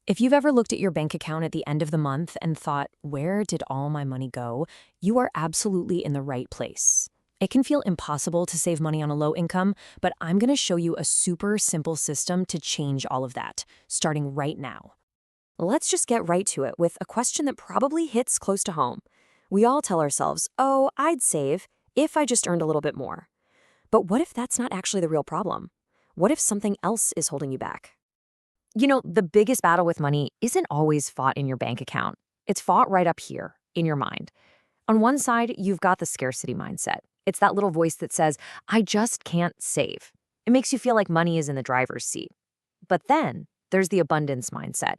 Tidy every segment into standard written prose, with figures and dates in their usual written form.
If you've ever looked at your bank account at the end of the month and thought, where did all my money go? You are absolutely in the right place. It can feel impossible to save money on a low income, but I'm going to show you a super simple system to change all of that, starting right now. Let's just get right to it with a question that probably hits close to home. We all tell ourselves, oh, I'd save if I just earned a little bit more. But what if that's not actually the real problem? What if something else is holding you back? The biggest battle with money isn't always fought in your bank account. It's fought right up here, in your mind. On one side, you've got the scarcity mindset. It's that little voice that says, I just can't save. It makes you feel like money is in the driver's seat. But then there's the abundance mindset.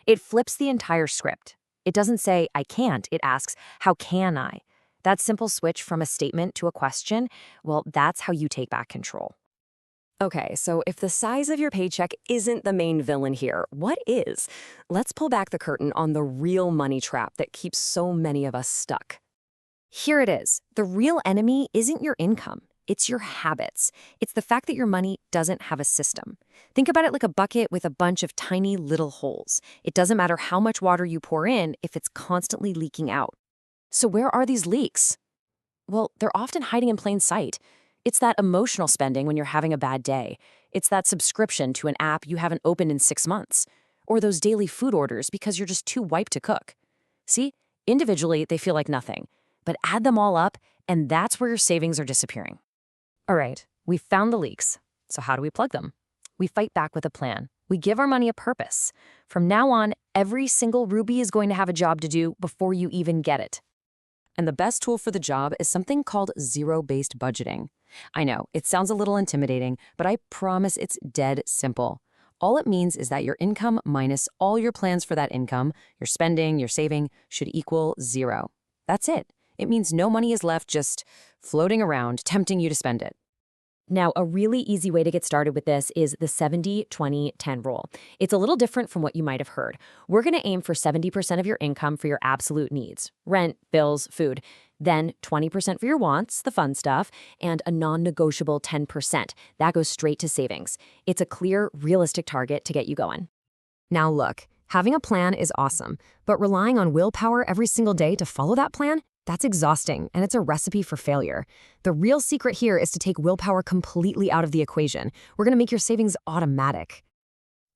It flips the entire script. It doesn't say, I can't. It asks, how can I? That simple switch from a statement to a question, well, that's how you take back control. Okay, so if the size of your paycheck isn't the main villain here, what is? Let's pull back the curtain on the real money trap that keeps so many of us stuck. Here it is. The real enemy isn't your income. It's your habits. It's the fact that your money doesn't have a system. Think about it like a bucket with a bunch of tiny little holes. It doesn't matter how much water you pour in if it's constantly leaking out. So where are these leaks? Well, they're often hiding in plain sight. It's that emotional spending when you're having a bad day. It's that subscription to an app you haven't opened in 6 months. Or those daily food orders because you're just too wiped to cook. See, individually, they feel like nothing. But add them all up, and that's where your savings are disappearing. All right, we found the leaks. So how do we plug them? We fight back with a plan. We give our money a purpose. From now on, every single rupee is going to have a job to do before you even get it. And the best tool for the job is something called zero-based budgeting. I know, it sounds a little intimidating, but I promise it's dead simple. All it means is that your income minus all your plans for that income, your spending, your saving, should equal zero. That's it. It means no money is left just floating around, tempting you to spend it. Now, a really easy way to get started with this is the 70-20-10 rule. It's a little different from what you might have heard. We're going to aim for 70% of your income for your absolute needs, rent, bills, food, then 20% for your wants, the fun stuff, and a non-negotiable 10%. That goes straight to savings. It's a clear, realistic target to get you going. Now look, having a plan is awesome, but relying on willpower every single day to follow that plan, that's exhausting, and it's a recipe for failure. The real secret here is to take willpower completely out of the equation. We're going to make your savings automatic.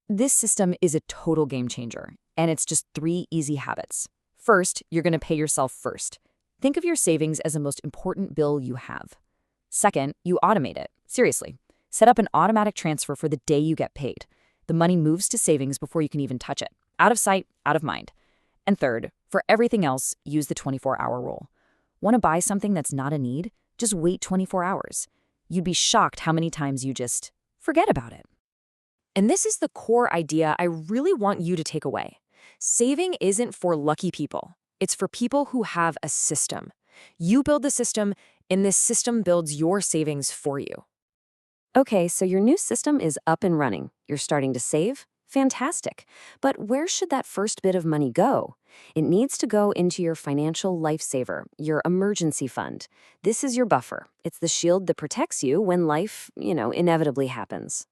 This system is a total game changer, and it's just 3 easy habits. First, you're going to pay yourself first. Think of your savings as the most important bill you have. Second, you automate it. Seriously, set up an automatic transfer for the day you get paid. The money moves to savings before you can even touch it. Out of sight, out of mind. And third, for everything else, use the 24-hour rule. Want to buy something that's not a need? Just wait 24 hours. You'd be shocked how many times you just forget about it. And this is the core idea I really want you to take away. Saving isn't for lucky people. It's for people who have a system. You build the system, and this system builds your savings for you. Okay, so your new system is up and running. You're starting to save? Fantastic. But where should that first bit of money go? It needs to go into your financial lifesaver, your emergency fund. This is your buffer. It's the shield that protects you when life, inevitably happens.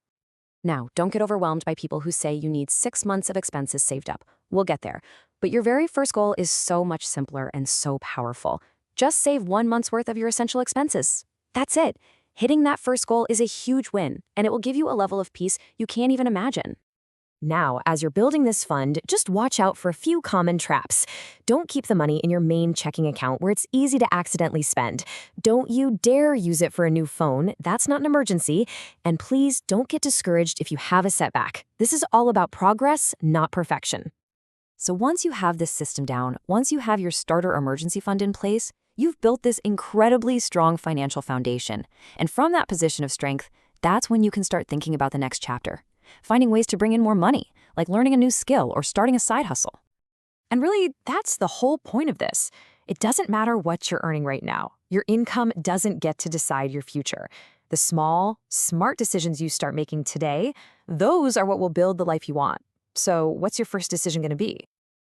Now, don't get overwhelmed by people who say you need 6 months of expenses saved up. We'll get there. But your very first goal is so much simpler and so powerful. Just save 1 month's worth of your essential expenses. That's it. Hitting that first goal is a huge win, and it will give you a level of peace you can't even imagine. Now, as you're building this fund, just watch out for a few common traps. Don't keep the money in your main checking account where it's easy to accidentally spend. Don't you dare use it for a new phone. That's not an emergency. And please don't get discouraged if you have a setback. This is all about progress, not perfection. So once you have this system down, once you have your starter emergency fund in place, you've built this incredibly strong financial foundation. And from that position of strength, that's when you can start thinking about the next chapter. Finding ways to bring in more money, like learning a new skill or starting a side hustle. And really, that's the whole point of this. It doesn't matter what you're earning right now. Your income doesn't get to decide your future. The small, smart decisions you start making today, those are what will build the life you want. So what's your first decision going to be?